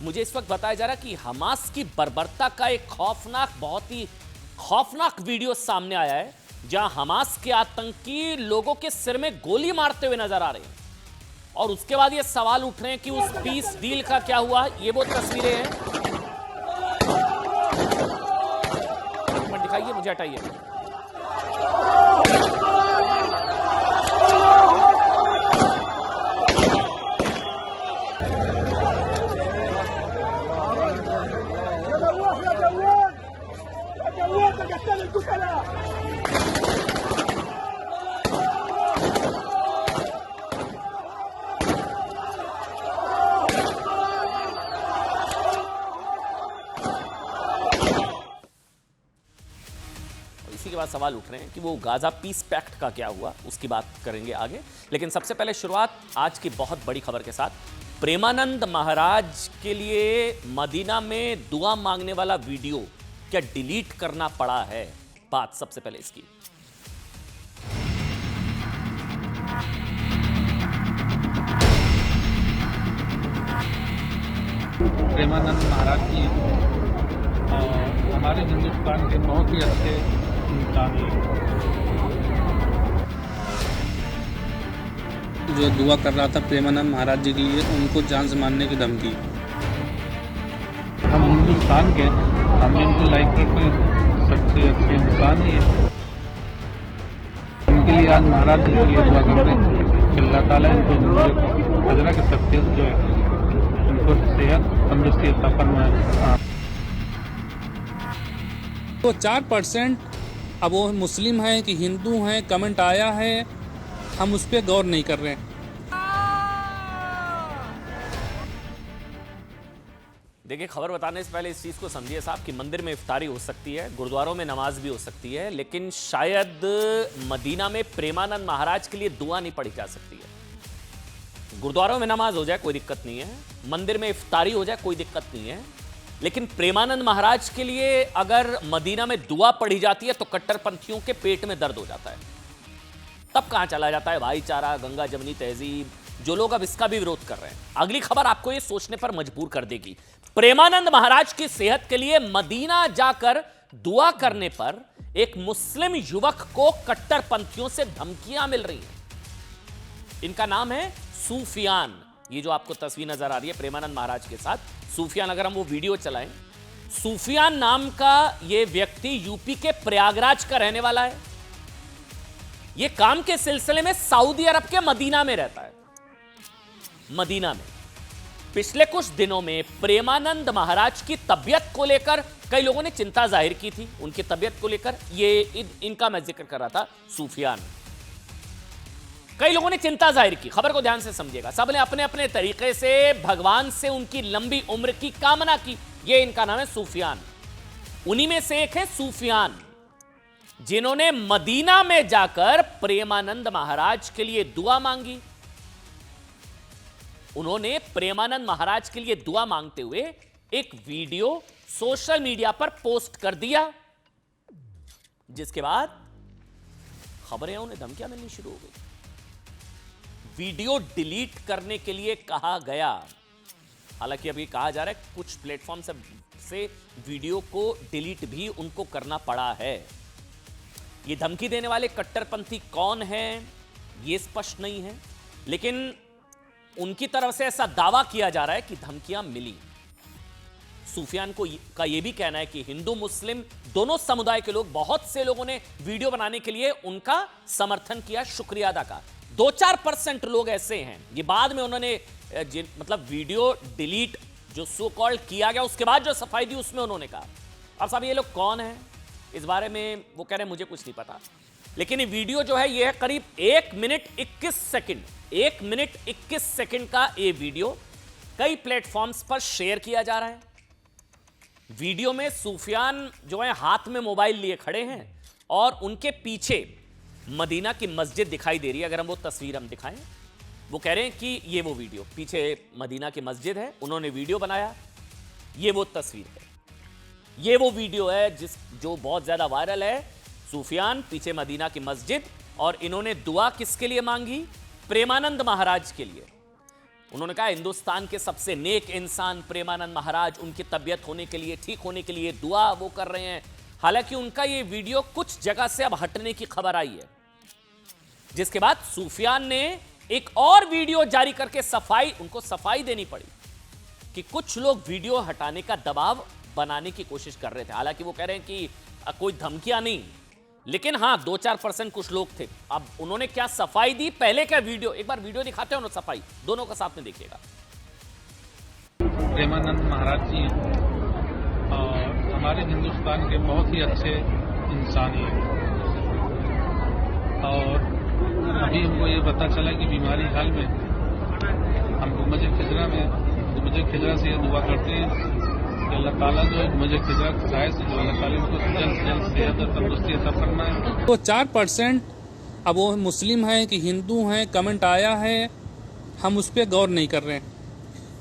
मुझे इस वक्त बताया जा रहा है कि हमास की बर्बरता का एक खौफनाक, बहुत ही खौफनाक वीडियो सामने आया है, जहां हमास के आतंकी लोगों के सिर में गोली मारते हुए नजर आ रहे हैं। और उसके बाद ये सवाल उठ रहे हैं कि उस पीस डील का क्या हुआ। ये वो तस्वीरें हैं, दिखाइए, मुझे हटाइए। इसी के बाद सवाल उठ रहे हैं कि वो गाजा पीस पैक्ट का क्या हुआ, उसकी बात करेंगे आगे। लेकिन सबसे पहले शुरुआत आज की बहुत बड़ी खबर के साथ। प्रेमानंद महाराज के लिए मदीना में दुआ मांगने वाला वीडियो क्या डिलीट करना पड़ा है? बात सबसे पहले इसकी। प्रेमानंद महाराज जी हमारे हिंदुस्तान के बहुत ही अच्छे इंसान हैं। जो दुआ कर रहा था प्रेमानंद महाराज जी के लिए, उनको जान से मारने की धमकी। हम हिंदुस्तान के, हम इनको लाइक करते हैं, सबसे अच्छे इंसान ही है। उनके लिए आज महाराज जी के लिए दुआ करते हैं कि अल्लाह ताला इनको हजरा के शख्सियत जो है, उनको सेहत तंदुरुस्ती अता फरमाए। तो 4% अब वो मुस्लिम हैं कि हिंदू हैं, कमेंट आया है, हम उस पर गौर नहीं कर रहे हैं। देखिए, खबर बताने से पहले इस चीज़ को समझिए साहब कि मंदिर में इफ्तारी हो सकती है, गुरुद्वारों में नमाज भी हो सकती है, लेकिन शायद मदीना में प्रेमानंद महाराज के लिए दुआ नहीं पढ़ी जा सकती है। गुरुद्वारों में नमाज हो जाए कोई दिक्कत नहीं है, मंदिर में इफ्तारी हो जाए कोई दिक्कत नहीं है, लेकिन प्रेमानंद महाराज के लिए अगर मदीना में दुआ पढ़ी जाती है तो कट्टरपंथियों के पेट में दर्द हो जाता है। तब कहां चला जाता है भाईचारा, गंगा जमनी तहजीब, जो लोग अब इसका भी विरोध कर रहे हैं। अगली खबर आपको यह सोचने पर मजबूर कर देगी। प्रेमानंद महाराज की सेहत के लिए मदीना जाकर दुआ करने पर एक मुस्लिम युवक को कट्टरपंथियों से धमकियां मिल रही हैं। इनका नाम है सूफियान। ये जो आपको तस्वीर नजर आ रही है प्रेमानंद महाराज के साथ, सूफियान, अगर हम वो वीडियो चलाएं, सूफियान नाम का ये व्यक्ति यूपी के प्रयागराज का रहने वाला है। ये काम के सिलसिले में सऊदी अरब के मदीना में रहता है। मदीना में पिछले कुछ दिनों में प्रेमानंद महाराज की तबीयत को लेकर कई लोगों ने चिंता जाहिर की थी। उनकी तबीयत को लेकर ये इनका मैं जिक्र कर रहा था, सूफियान। कई लोगों ने चिंता जाहिर की। खबर को ध्यान से समझिएगा। सबने अपने अपने तरीके से भगवान से उनकी लंबी उम्र की कामना की। ये इनका नाम है सूफियान। उन्हीं में से एक है सूफियान जिन्होंने मदीना में जाकर प्रेमानंद महाराज के लिए दुआ मांगी। उन्होंने प्रेमानंद महाराज के लिए दुआ मांगते हुए एक वीडियो सोशल मीडिया पर पोस्ट कर दिया, जिसके बाद खबरें उन्हें धमकियां मिलनी शुरू हो गई। वीडियो डिलीट करने के लिए कहा गया। हालांकि अभी कहा जा रहा है कुछ प्लेटफॉर्म से वीडियो को डिलीट भी उनको करना पड़ा है। ये धमकी देने वाले कट्टरपंथी कौन हैं, ये स्पष्ट नहीं है, लेकिन उनकी तरफ से ऐसा दावा किया जा रहा है कि धमकियां मिली। सूफियान का यह भी कहना है कि हिंदू मुस्लिम दोनों समुदाय के लोग, बहुत से लोगों ने वीडियो बनाने के लिए उनका समर्थन किया, शुक्रिया अदा कहा। 2-4% लोग ऐसे हैं। ये बाद में उन्होंने मतलब वीडियो डिलीट जो सो कॉल्ड किया गया उसके बाद जो सफाई दी उसमें उन्होंने कहा। अब साहब ये लोग कौन हैं, इस बारे में वो कह रहे हैं मुझे कुछ नहीं पता। लेकिन ये वीडियो जो है ये है करीब 1 मिनट 21 सेकंड, 1 मिनट 21 सेकंड का ये वीडियो कई प्लेटफॉर्म्स पर शेयर किया जा रहा है। वीडियो में सूफियान जो है हाथ में मोबाइल लिए खड़े हैं और उनके पीछे मदीना की मस्जिद दिखाई दे रही है। अगर हम वो तस्वीर हम दिखाएं, वो कह रहे हैं कि ये वो वीडियो, पीछे मदीना की मस्जिद है, उन्होंने वीडियो बनाया, ये वो तस्वीर है, ये वो वीडियो है जो बहुत ज्यादा वायरल है। सूफियान, पीछे मदीना की मस्जिद, और इन्होंने दुआ किसके लिए मांगी? प्रेमानंद महाराज के लिए। उन्होंने कहा हिंदुस्तान के सबसे नेक इंसान प्रेमानंद महाराज, उनकी तबीयत होने के लिए, ठीक होने के लिए दुआ वो कर रहे हैं। हालांकि उनका ये वीडियो कुछ जगह से अब हटने की खबर आई है, जिसके बाद सूफियान ने एक और वीडियो जारी करके उनको सफाई देनी पड़ी कि कुछ लोग वीडियो हटाने का दबाव बनाने की कोशिश कर रहे थे। हालांकि वो कह रहे हैं कि कोई धमकियां नहीं, लेकिन हाँ 2-4% कुछ लोग थे। अब उन्होंने क्या सफाई दी, पहले क्या वीडियो, एक बार वीडियो दिखाते हैं और सफाई, दोनों का साथ में देखिएगा। प्रेमानंद महाराज जी हैं और हमारे हिंदुस्तान के बहुत ही अच्छे इंसान हैं। और अभी हमको ये पता चला कि बीमारी हाल में हम गुम्बद खिजरा से ये दुआ करते हैं कि अल्लाह ताला जो है गुम्बद खिजरा खाए से जो अल्लाह ताला उनको जल्द से जल्द सेहत और तंदुरुस्ती अता फरमाए। तो 4% अब वो मुस्लिम हैं कि हिंदू हैं, कमेंट आया है, हम उस पर गौर नहीं कर रहे हैं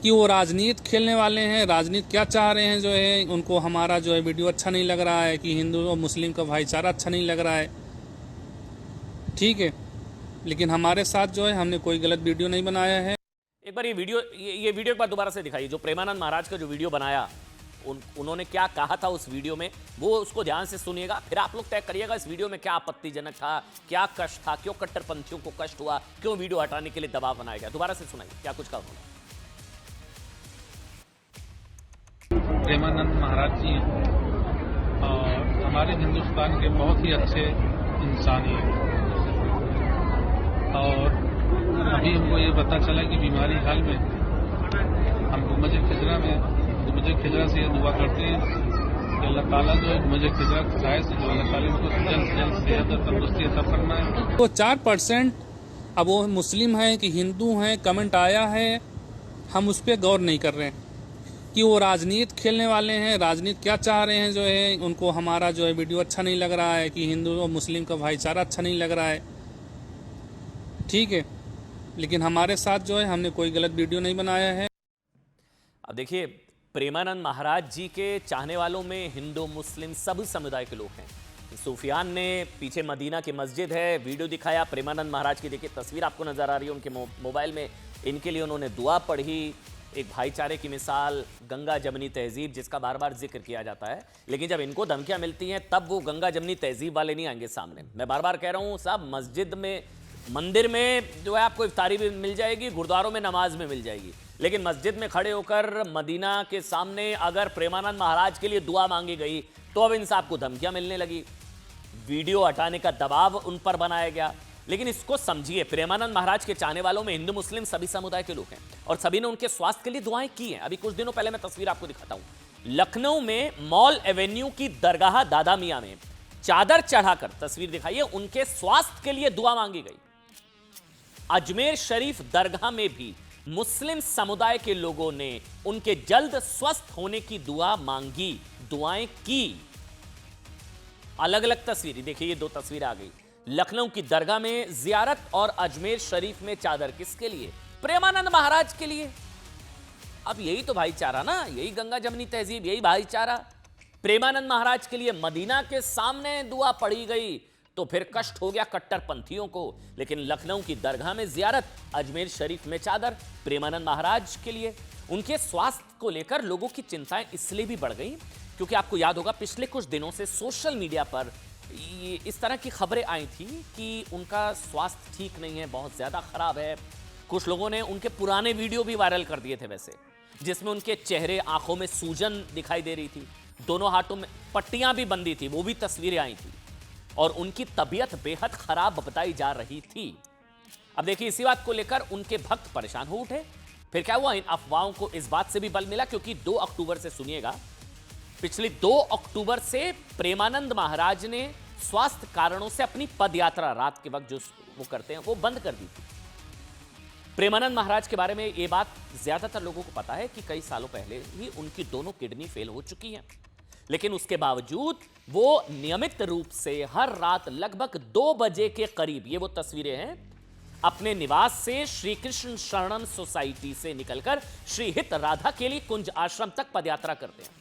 कि वो राजनीति खेलने वाले हैं, राजनीति क्या चाह रहे हैं। जो है उनको हमारा जो है वीडियो अच्छा नहीं लग रहा है कि हिंदू और मुस्लिम का भाईचारा अच्छा नहीं लग रहा है, ठीक है, लेकिन हमारे साथ जो है हमने कोई गलत वीडियो नहीं बनाया है। एक बार ये वीडियो एक बार दोबारा से दिखाइए, जो प्रेमानंद महाराज का जो वीडियो बनाया, उन्होंने क्या कहा था उस वीडियो में, वो उसको ध्यान से सुनिएगा, फिर आप लोग तय करिएगा इस वीडियो में क्या आपत्तिजनक था, क्या कष्ट था, क्यों कट्टरपंथियों को कष्ट हुआ, क्यों वीडियो हटाने के लिए दबाव बनाया गया। दोबारा से सुनाइए क्या कुछ कहा उन्होंने। प्रेमानंद महाराज जी हैं और हमारे हिंदुस्तान के बहुत ही अच्छे इंसान हैं। और अभी हमको ये पता चला कि बीमारी हाल में हम गुम्बद खिजरा से ये दुआ करते हैं कि अल्लाह ताला जो है गुम्बद खिजरा खाए से जो अल्लाह ताला उनको जल्द से जल्द सेहत और तंदुरुस्ती अता फरमाए। तो 4% अब वो मुस्लिम हैं कि हिंदू हैं, कमेंट आया है, हम उस पर गौर नहीं कर रहे हैं कि वो राजनीति खेलने वाले हैं, राजनीति क्या चाह रहे हैं। जो है उनको हमारा जो है वीडियो अच्छा नहीं लग रहा है कि हिंदू और मुस्लिम का भाईचारा अच्छा नहीं लग रहा है, ठीक है, लेकिन हमारे साथ जो है हमने कोई गलत वीडियो नहीं बनाया है। अब देखिए, प्रेमानंद महाराज जी के चाहने वालों में हिंदू मुस्लिम सभी समुदाय के लोग हैं। सूफियान ने पीछे मदीना की मस्जिद है, वीडियो दिखाया प्रेमानंद महाराज की, देखिए तस्वीर आपको नजर आ रही है उनके मोबाइल में, इनके लिए उन्होंने दुआ पढ़ी, एक भाईचारे की मिसाल, गंगा जमनी तहजीब जिसका बार बार जिक्र किया जाता है, लेकिन जब इनको धमकियां मिलती हैं तब वो गंगा जमनी तहजीब वाले नहीं आएंगे सामने। मैं बार बार कह रहा हूं साहब, मस्जिद में, मंदिर में जो है आपको इफ्तारी भी मिल जाएगी, गुरुद्वारों में नमाज में मिल जाएगी, लेकिन मस्जिद में खड़े होकर मदीना के सामने अगर प्रेमानंद महाराज के लिए दुआ मांगी गई तो अब इनसे आपको धमकियां मिलने लगी, वीडियो हटाने का दबाव उन पर बनाया गया। लेकिन इसको समझिए, प्रेमानंद महाराज के चाहने वालों में हिंदू मुस्लिम सभी समुदाय के लोग हैं और सभी ने उनके स्वास्थ्य के लिए दुआएं की हैं। अभी कुछ दिनों पहले मैं तस्वीर आपको दिखाता हूं, लखनऊ में मॉल एवेन्यू की दरगाह दादा मियां में चादर चढ़ाकर, तस्वीर दिखाइए, उनके स्वास्थ्य के लिए दुआ मांगी गई। अजमेर शरीफ दरगाह में भी मुस्लिम समुदाय के लोगों ने उनके जल्द स्वस्थ होने की दुआ मांगी, दुआएं की। अलग अलग तस्वीरें देखिए, ये दो तस्वीरें आ गई, लखनऊ की दरगाह में जियारत और अजमेर शरीफ में चादर, किसके लिए? प्रेमानंद महाराज के लिए। अब यही तो भाईचारा ना, यही गंगा जमनी तहजीब, यही भाईचारा। प्रेमानंद महाराज के लिए मदीना के सामने दुआ पढ़ी गई तो फिर कष्ट हो गया कट्टरपंथियों को, लेकिन लखनऊ की दरगाह में जियारत, अजमेर शरीफ में चादर, प्रेमानंद महाराज के लिए। उनके स्वास्थ्य को लेकर लोगों की चिंताएं इसलिए भी बढ़ गई क्योंकि आपको याद होगा पिछले कुछ दिनों से सोशल मीडिया पर ये इस तरह की खबरें आई थी कि उनका स्वास्थ्य ठीक नहीं है, बहुत ज़्यादा खराब है। कुछ लोगों ने उनके पुराने वीडियो भी वायरल कर दिए थे वैसे, जिसमें उनके चेहरे, आंखों में सूजन दिखाई दे रही थी, दोनों हाथों में पट्टियां भी बंधी थी, वो भी तस्वीरें आई थी और उनकी तबीयत बेहद खराब बताई जा रही थी। अब देखिए, इसी बात को लेकर उनके भक्त परेशान हो उठे। फिर क्या हुआ, इन अफवाहों को इस बात से भी बल मिला क्योंकि 2 अक्टूबर से, सुनिएगा, पिछली 2 अक्टूबर से प्रेमानंद महाराज ने स्वास्थ्य कारणों से अपनी पदयात्रा रात के वक्त जो वो करते हैं वो बंद कर दी थी। प्रेमानंद महाराज के बारे में ये बात ज्यादातर लोगों को पता है कि कई सालों पहले ही उनकी दोनों किडनी फेल हो चुकी हैं, लेकिन उसके बावजूद वो नियमित रूप से हर रात लगभग 2 बजे के करीब, ये वो तस्वीरें हैं, अपने निवास से श्री कृष्ण शरणम सोसाइटी से निकलकर श्री हित राधा के लिए कुंज आश्रम तक पदयात्रा करते हैं।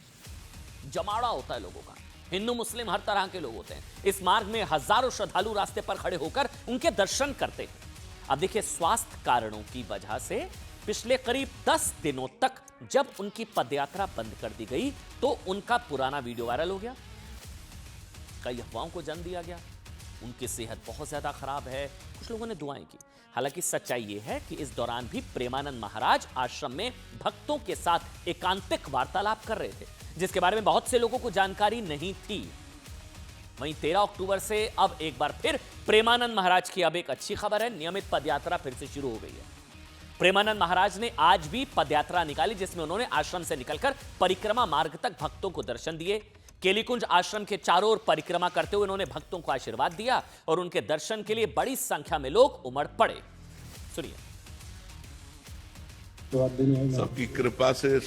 जमावड़ा होता है लोगों का, हिंदू मुस्लिम हर तरह के लोग होते हैं। इस मार्ग में हजारों श्रद्धालु रास्ते पर खड़े होकर उनके दर्शन करते हैं। अब देखिए, स्वास्थ्य कारणों की वजह से पिछले करीब 10 दिनों तक जब उनकी पदयात्रा बंद कर दी गई तो उनका पुराना वीडियो वायरल हो गया, कई अफवाहों को जन्म दिया गया, उनकी सेहत बहुत ज्यादा खराब है, कुछ लोगों ने दुआएं की। हालांकि सच्चाई यह है कि इस दौरान भी प्रेमानंद महाराज आश्रम में भक्तों के साथ एकांतिक वार्तालाप कर रहे थे, जिसके बारे में बहुत से लोगों को जानकारी नहीं थी। वहीं 13 अक्टूबर से अब एक बार फिर प्रेमानंद महाराज की अब एक अच्छी खबर है, नियमित पदयात्रा फिर से शुरू हो गई है। प्रेमानंद महाराज ने आज भी पदयात्रा निकाली, जिसमें उन्होंने आश्रम से निकलकर परिक्रमा मार्ग तक भक्तों को दर्शन दिए। केलीकुंज आश्रम के चारों ओर परिक्रमा करते हुए उन्होंने भक्तों को आशीर्वाद दिया और उनके दर्शन के लिए बड़ी संख्या में लोग उमड़ पड़े। सुनिए। सबकी कृपा से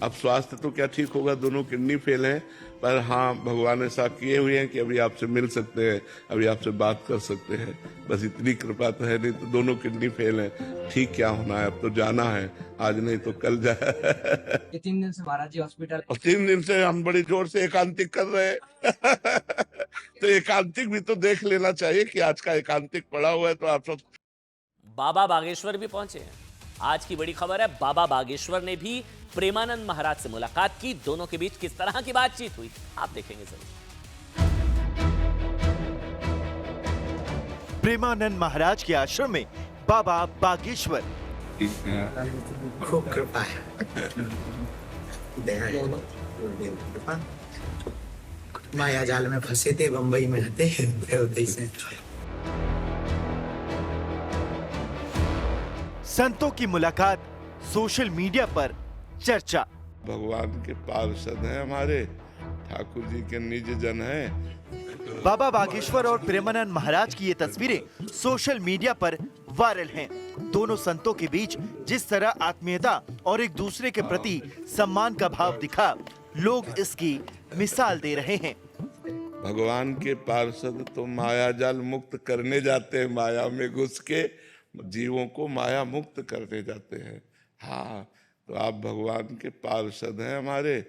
अब स्वास्थ्य तो क्या ठीक होगा, दोनों किडनी फेल हैं, पर हाँ भगवान ऐसा किए हुए हैं कि अभी आपसे मिल सकते हैं, अभी आपसे बात कर सकते हैं, बस इतनी कृपा तो है, नहीं तो दोनों किडनी फेल हैं। ठीक क्या होना है, अब तो जाना है, आज नहीं तो कल जाए। 3 दिन से महाराज जी हॉस्पिटल, और 3 दिन से हम बड़ी जोर से एकांतिक कर रहे हैं। तो एकांतिक भी तो देख लेना चाहिए कि आज का एकांतिक पड़ा हुआ है, तो आप सब। बाबा बागेश्वर भी पहुंचे हैं। आज की बड़ी खबर है, बाबा बागेश्वर ने भी प्रेमानंद महाराज से मुलाकात की। दोनों के बीच किस तरह की बातचीत हुई आप देखेंगे जरूर। प्रेमानंद महाराज के आश्रम में बाबा बागेश्वर। खूब कृपा है, कृपा। माया जाल में फंसे थे, बंबई में रहते से। संतों की मुलाकात, सोशल मीडिया पर चर्चा। भगवान के पार्षद हैं हमारे, ठाकुर जी के निज जन हैं। बाबा बागेश्वर और प्रेमानंद महाराज की ये तस्वीरें सोशल मीडिया पर वायरल हैं। दोनों संतों के बीच जिस तरह आत्मीयता और एक दूसरे के प्रति सम्मान का भाव दिखा, लोग इसकी मिसाल दे रहे हैं। भगवान के पार्षद तो माया जाल मुक्त करने जाते हैं, माया में घुस के जीवों को माया मुक्त करने जाते हैं। हाँ, तो आप भगवान के पार्षद हैं हमारे,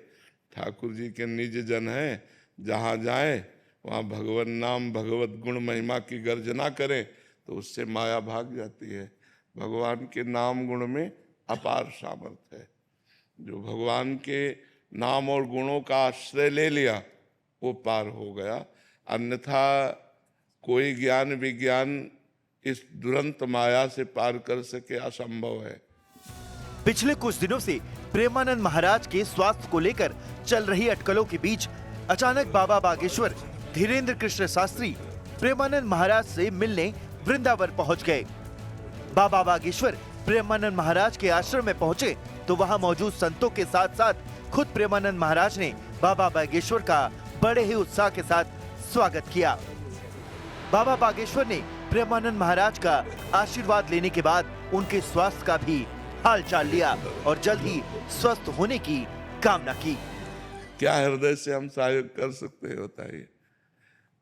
ठाकुर जी के निज जन हैं। जहाँ जाएं वहाँ भगवान नाम, भगवत गुण महिमा की गर्जना करें तो उससे माया भाग जाती है। भगवान के नाम गुण में अपार सामर्थ्य है। जो भगवान के नाम और गुणों का आश्रय ले लिया वो पार हो गया, अन्यथा कोई ज्ञान विज्ञान इस दुरंत माया से पार कर सके असंभव है। पिछले कुछ दिनों से प्रेमानंद महाराज के स्वास्थ्य को लेकर चल रही अटकलों के बीच अचानक बाबा बागेश्वर धीरेन्द्र कृष्ण शास्त्री प्रेमानंद महाराज से मिलने वृंदावन पहुंच गए। बाबा बागेश्वर प्रेमानंद महाराज के आश्रम में पहुंचे तो वहां मौजूद संतों के साथ साथ खुद प्रेमानंद महाराज ने बाबा बागेश्वर का बड़े ही उत्साह के साथ स्वागत किया। बाबा बागेश्वर ने प्रेमानंद महाराज का आशीर्वाद लेने के बाद उनके स्वास्थ्य का भी हाल चाल लिया और जल्द ही स्वस्थ होने की कामना की। क्या हृदय से हम सहयोग कर सकते हैं बताइए?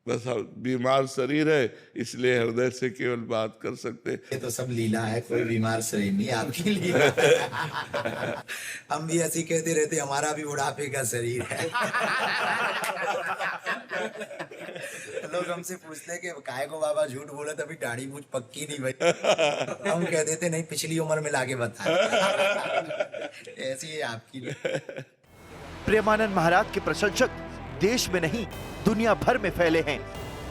बस बीमार शरीर है इसलिए हृदय से केवल बात कर सकते हैं। ये तो सब लीला है, कोई बीमार शरीर नहीं, आपकी लीला है। हम भी ऐसी कहते रहते, हमारा भी बुढ़ापे का शरीर है। लोग हमसे पूछते हैं कि काहे को बाबा झूठ बोले, तभी दाढ़ी मूंछ पक्की नहीं भाई। हम कह देते नहीं, पिछली उम्र में लाके बता। ऐसी है आपकी। प्रेमानंद महाराज के प्रशंसक देश में नहीं दुनिया भर में फैले हैं।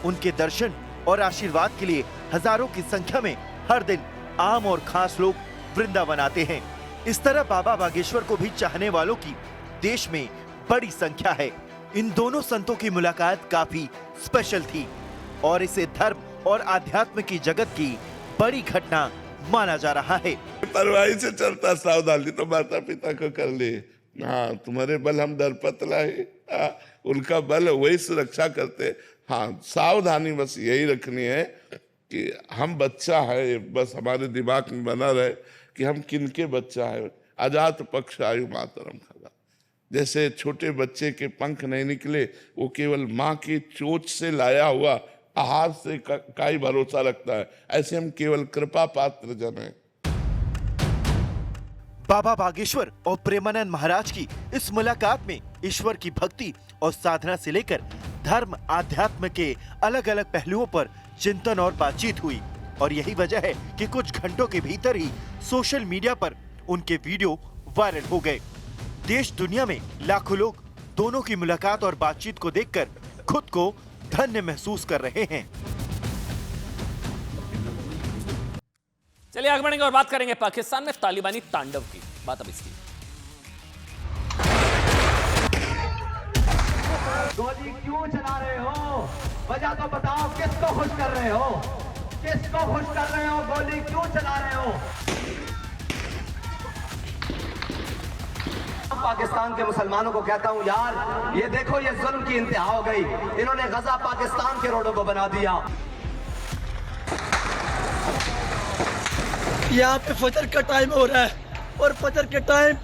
उनके दर्शन और आशीर्वाद के लिए हजारों की संख्या में हर दिन आम और खास लोग वृंदावन आते हैं। इस तरह बाबा बागेश्वर को भी चाहने वालों की देश में बड़ी संख्या है। इन दोनों संतों की मुलाकात काफी स्पेशल थी और इसे धर्म और आध्यात्म की जगत की बड़ी घटना माना जा रहा है। परवाही से चलता, सावधानी तो माता पिता को कर ले। हाँ, तुम्हारे बल हम दरपत लाए, उनका बल वही सुरक्षा करते। हाँ, सावधानी बस यही रखनी है कि हम बच्चा है, बस हमारे दिमाग में बना रहे कि हम किनके बच्चा है। अजात पक्ष आयु मातरम खगा, जैसे छोटे बच्चे के पंख नहीं निकले, वो केवल माँ की चोंच से लाया हुआ आहार से का ही भरोसा रखता है, ऐसे हम केवल कृपा पात्र जन हैं। बाबा बागेश्वर और प्रेमानंद महाराज की इस मुलाकात में ईश्वर की भक्ति और साधना से लेकर धर्म आध्यात्म के अलग अलग पहलुओं पर चिंतन और बातचीत हुई। और यही वजह है कि कुछ घंटों के भीतर ही सोशल मीडिया पर उनके वीडियो वायरल हो गए। देश दुनिया में लाखों लोग दोनों की मुलाकात और बातचीत को देखकर खुद को धन्य महसूस कर रहे हैं। चलिए आगे बढ़ेंगे और बात करेंगे पाकिस्तान में तालिबानी तांडव की। बात अब इसकी। गोली क्यों चला रहे हो? वजह तो बताओ, किसको खुश कर रहे हो? किसको खुश कर रहे हो? गोली क्यों चला रहे हो? पाकिस्तान के मुसलमानों को कहता हूं, यार ये देखो, ये जुल्म की इंतहा हो गई। इन्होंने गजा पाकिस्तान के रोडों को बना दिया। यहाँ पे फजर का टाइम हो रहा है और फजर के टाइम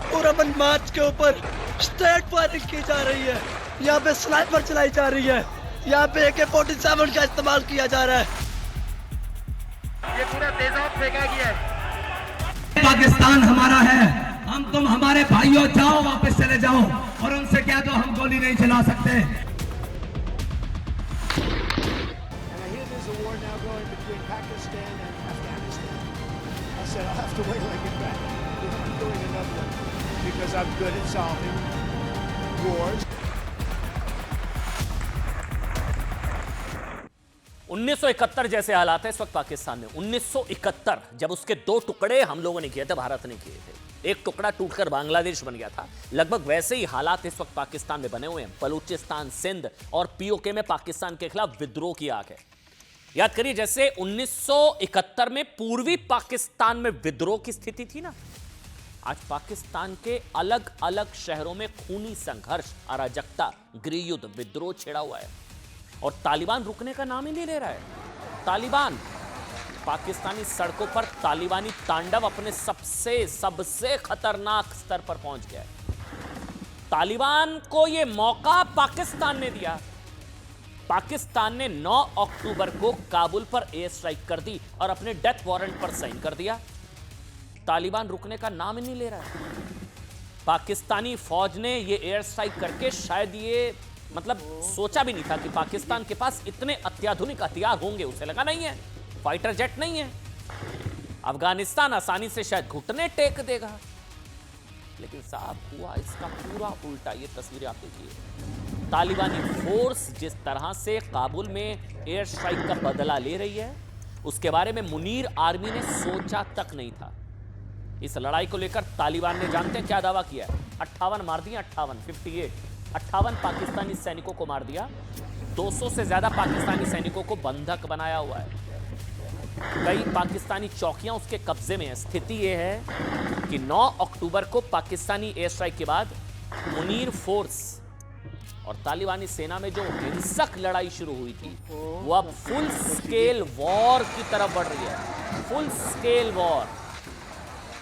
पूरा अमन मार्च के ऊपर स्ट्रेट फायरिंग की जा रही है। यहाँ पे स्नाइपर चलाई जा रही है। यहाँ पे AK-47 का इस्तेमाल किया जा रहा है। ये पूरा तेजाब फेंका गया है। पाकिस्तान हमारा है, हम तुम हमारे भाइयों, जाओ वापस चले जाओ और उनसे कह दो हम गोली नहीं चला सकते। said I'll have to wait till I get back. I'm doing another one because I'm good at solving wars. 1971 जैसे हालात है इस वक्त पाकिस्तान में। 1971 जब उसके 2 टुकड़े हम लोगों ने किए थे, भारत ने किए थे। एक टुकड़ा टूटकर बांग्लादेश बन गया था। लगभग वैसे ही हालात इस वक्त पाकिस्तान में बने हुए हैं। बलूचिस्तान, सिंध और POK में पाकिस्तान के खिलाफ विद्रोह की आग है। याद करिए, जैसे 1971 में पूर्वी पाकिस्तान में विद्रोह की स्थिति थी ना, आज पाकिस्तान के अलग अलग शहरों में खूनी संघर्ष, अराजकता, गृहयुद्ध, विद्रोह छिड़ा हुआ है और तालिबान रुकने का नाम ही नहीं ले रहा है। तालिबान, पाकिस्तानी सड़कों पर तालिबानी तांडव अपने सबसे खतरनाक स्तर पर पहुंच गया है। तालिबान को यह मौका पाकिस्तान ने दिया। पाकिस्तान ने 9 अक्टूबर को काबुल पर एयर स्ट्राइक कर दी और अपने डेथ वारंट पर साइन कर दिया। तालिबान रुकने का नाम ही नहीं ले रहा है। पाकिस्तानी फौज ने ये एयर स्ट्राइक करके शायद ये सोचा भी नहीं था कि पाकिस्तान के पास इतने अत्याधुनिक हथियार होंगे। उसे लगा नहीं है, फाइटर जेट नहीं है, अफगानिस्तान आसानी से शायद घुटने टेक देगा। लेकिन साहब हुआ इसका पूरा उल्टा। ये तस्वीरें आप देखिए, तालिबानी फोर्स जिस तरह से काबुल में एयर स्ट्राइक का बदला ले रही है, उसके बारे में मुनीर आर्मी ने सोचा तक नहीं था। इस लड़ाई को लेकर तालिबान ने जानते हैं क्या दावा किया है? 58 मार दिया, 58 पाकिस्तानी सैनिकों को मार दिया। 200 से ज्यादा पाकिस्तानी सैनिकों को बंधक बनाया हुआ है। कई पाकिस्तानी चौकियां उसके कब्जे में है। स्थिति यह है कि 9 अक्टूबर को पाकिस्तानी एयर स्ट्राइक के बाद मुनीर फोर्स और तालिबानी सेना में जो हिंसक लड़ाई शुरू हुई थी, वो अब फुल स्केल वॉर की तरफ बढ़ रही है। Full scale war.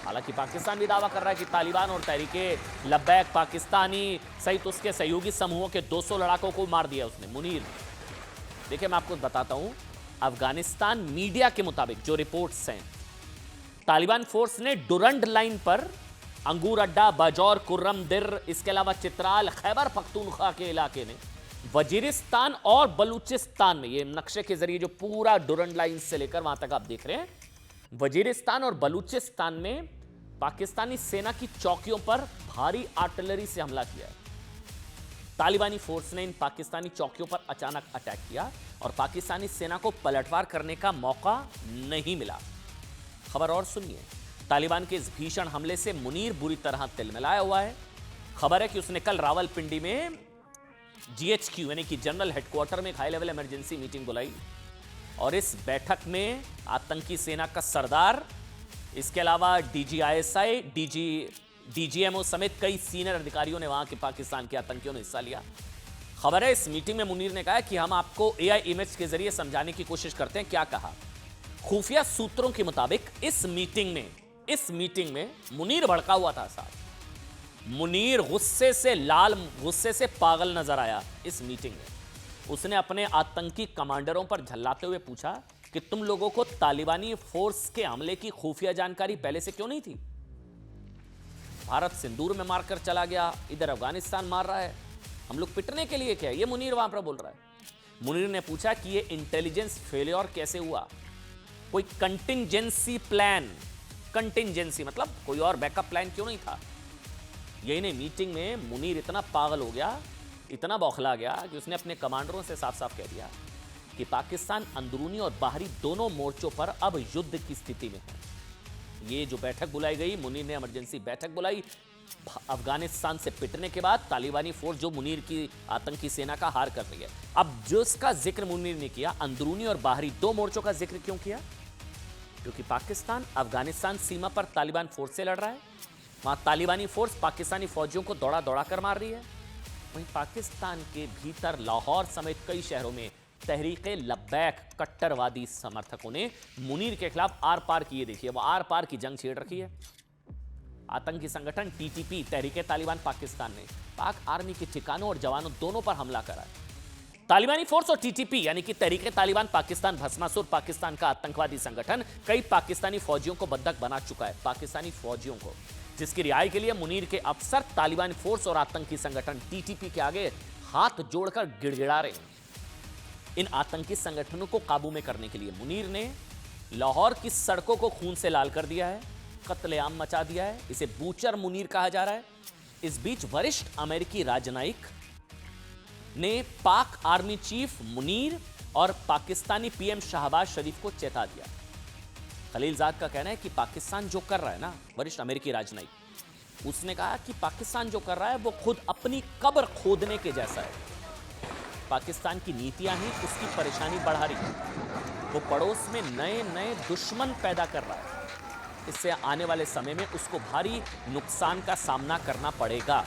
हालांकि पाकिस्तान भी दावा कर रहा है कि तालिबान और तहरीके लब्बैक पाकिस्तानी सहित उसके सहयोगी समूहों के 200 लड़ाकों को मार दिया उसने, मुनीर। देखिए मैं आपको बताता हूं, अफगानिस्तान मीडिया के मुताबिक जो रिपोर्ट्स हैं, तालिबान फोर्स ने डुरंड लाइन पर अंगूर अड्डा, बाजौर, कुर्रम दिर, इसके अलावा चित्राल, खैबर पख्तूनख्वा के इलाके में, वजीरिस्तान और बलूचिस्तान में, ये नक्शे के जरिए जो पूरा डुरंड लाइन से लेकर वहां तक आप देख रहे हैं, वजीरिस्तान और बलूचिस्तान में पाकिस्तानी सेना की चौकियों पर भारी आर्टिलरी से हमला किया है। तालिबानी फोर्स ने इन पाकिस्तानी चौकियों पर अचानक अटैक किया और पाकिस्तानी सेना को पलटवार करने का मौका नहीं मिला। खबर और सुनिए, तालिबान के इस भीषण हमले से मुनीर बुरी तरह तिलमिलाया हुआ है। खबर है कि उसने कल रावलपिंडी में GHQ यानी कि जनरल हेडक्वार्टर में एक हाई लेवल इमरजेंसी मीटिंग बुलाई और इस बैठक में आतंकी सेना का सरदार, इसके अलावा DGISI, DGMO समेत कई सीनियर अधिकारियों ने, वहां के पाकिस्तान के आतंकियों ने हिस्सा लिया। खबर है इस मीटिंग में मुनीर ने कहा कि हम आपको AI इमेज के जरिए समझाने की कोशिश करते हैं। क्या कहा? खुफिया सूत्रों के मुताबिक इस मीटिंग में मुनीर भड़का हुआ था। साहब, मुनीर गुस्से से पागल नजर आया इस मीटिंग में। उसने अपने आतंकी कमांडरों पर झल्लाते हुए पूछा कि तुम लोगों को तालिबानी फोर्स के हमले की खुफिया जानकारी पहले से क्यों नहीं थी? भारत सिंदूर में मारकर चला गया, इधर अफगानिस्तान मार रहा है, हम लोग पिटने के लिए क्या? ये मुनीर वहां पर बोल रहा है। मुनीर ने पूछा कि ये इंटेलिजेंस फेलियर कैसे हुआ? कोई कंटिंजेंसी प्लान, कंटिंजेंसी मतलब कोई और बैकअप प्लान क्यों नहीं था? यही नहीं, मीटिंग में मुनीर इतना पागल हो गया, इतना बौखला गया कि उसने अपने कमांडरों से साफ साफ कह दिया कि पाकिस्तान अंदरूनी और बाहरी दोनों मोर्चों पर अब युद्ध की स्थिति में है। ये जो बैठक बुलाई गई, मुनीर ने इमरजेंसी बैठक बुलाई अफगानिस्तान से पिटने के बाद। तालिबानी फोर्स जो मुनीर की आतंकी सेना का हार कर रही है। अब जो इसका जिक्र मुनीर ने किया, अंदरूनी और बाहरी दो मोर्चों का जिक्र क्यों किया? क्योंकि पाकिस्तान अफगानिस्तान सीमा पर तालिबान फोर्स से लड़ रहा है। वहां तालिबानी फोर्स पाकिस्तानी फौजियों को दौड़ा दौड़ा कर मार रही है। वहीं पाकिस्तान के भीतर लाहौर समेत कई शहरों में तहरीके लब्बैक कट्टरवादी समर्थकों ने मुनीर के खिलाफ आर पार की, ये देखिए वो आर पार की जंग छेड़ रखी है। आतंकी संगठन टीटीपी तहरीके तालिबान पाकिस्तान ने पाक आर्मी के ठिकानों और जवानों दोनों पर हमला करा है। तालिबानी फोर्स और टीटीपी यानी कि तहरीके तालिबान पाकिस्तान भस्मासुर पाकिस्तान का आतंकवादी संगठन कई पाकिस्तानी फौजियों को बंधक बना चुका है, पाकिस्तानी फौजियों को, जिसकी रिहाई के लिए मुनीर के अफसर तालिबानी फोर्स और आतंकी संगठन टीटीपी के आगे हाथ जोड़कर गिड़गिड़ा रहे हैं। इन आतंकी संगठनों को काबू में करने के लिए मुनीर ने लाहौर की सड़कों को खून से लाल कर दिया है, कत्लेआम मचा दिया है। इसे बूचर मुनीर कहा जा रहा है। इस बीच वरिष्ठ अमेरिकी राजनयिक ने पाक आर्मी चीफ मुनीर और पाकिस्तानी पीएम शहबाज शरीफ को चेता दिया। खलीलजाद का कहना है कि पाकिस्तान जो कर रहा है ना, वरिष्ठ अमेरिकी राजनयिक, उसने कहा कि पाकिस्तान जो कर रहा है वो खुद अपनी कब्र खोदने के जैसा है। पाकिस्तान की नीतियां ही उसकी परेशानी बढ़ा रही है। वो पड़ोस में नए नए दुश्मन पैदा कर रहा है। इससे आने वाले समय में उसको भारी नुकसान का सामना करना पड़ेगा।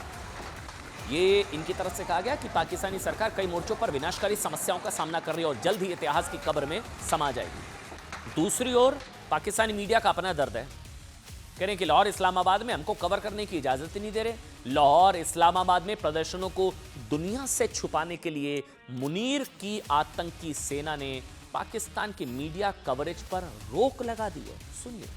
ये इनकी तरफ से कहा गया कि पाकिस्तानी सरकार कई मोर्चों पर विनाशकारी समस्याओं का सामना कर रही है और जल्द ही इतिहास की कब्र में समा जाएगी। दूसरी ओर पाकिस्तानी मीडिया का अपना दर्द है। कह रहे हैं कि लाहौर इस्लामाबाद में हमको कवर करने की इजाजत ही नहीं दे रहे। लाहौर इस्लामाबाद में प्रदर्शनों को दुनिया से छुपाने के लिए मुनीर की आतंकी सेना ने पाकिस्तान के मीडिया कवरेज पर रोक लगा दी है। सुनिए।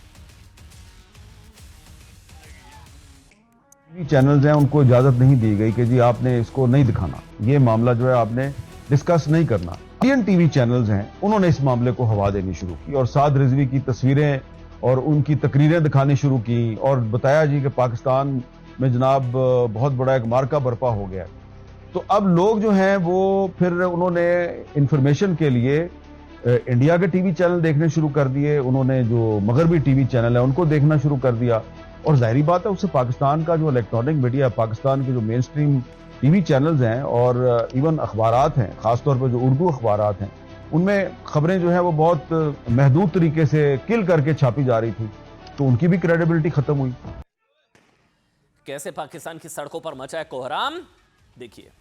चैनल्स हैं उनको इजाजत नहीं दी गई कि जी आपने इसको नहीं दिखाना, ये मामला जो है आपने डिस्कस नहीं करना। इंडियन टीवी चैनल्स हैं उन्होंने इस मामले को हवा देनी शुरू की और साद रिजवी की तस्वीरें और उनकी तकरीरें दिखानी शुरू की और बताया जी कि पाकिस्तान में जनाब बहुत बड़ा एक मार्का बर्पा हो गया। तो अब लोग जो हैं वो फिर उन्होंने इंफॉर्मेशन के लिए इंडिया के टीवी चैनल देखने शुरू कर दिए, उन्होंने जो मगरबी टीवी चैनल है उनको देखना शुरू कर दिया। और जाहिर बात है उससे पाकिस्तान का जो इलेक्ट्रॉनिक मीडिया, पाकिस्तान के जो मेन स्ट्रीम टीवी चैनल्स हैं और इवन अखबारात हैं, खासतौर पर जो उर्दू अखबारात हैं, उनमें खबरें जो है वो बहुत महदूद तरीके से किल करके छापी जा रही थी, तो उनकी भी क्रेडिबिलिटी खत्म हुई। कैसे पाकिस्तान की सड़कों पर मचा है कोहराम, देखिए।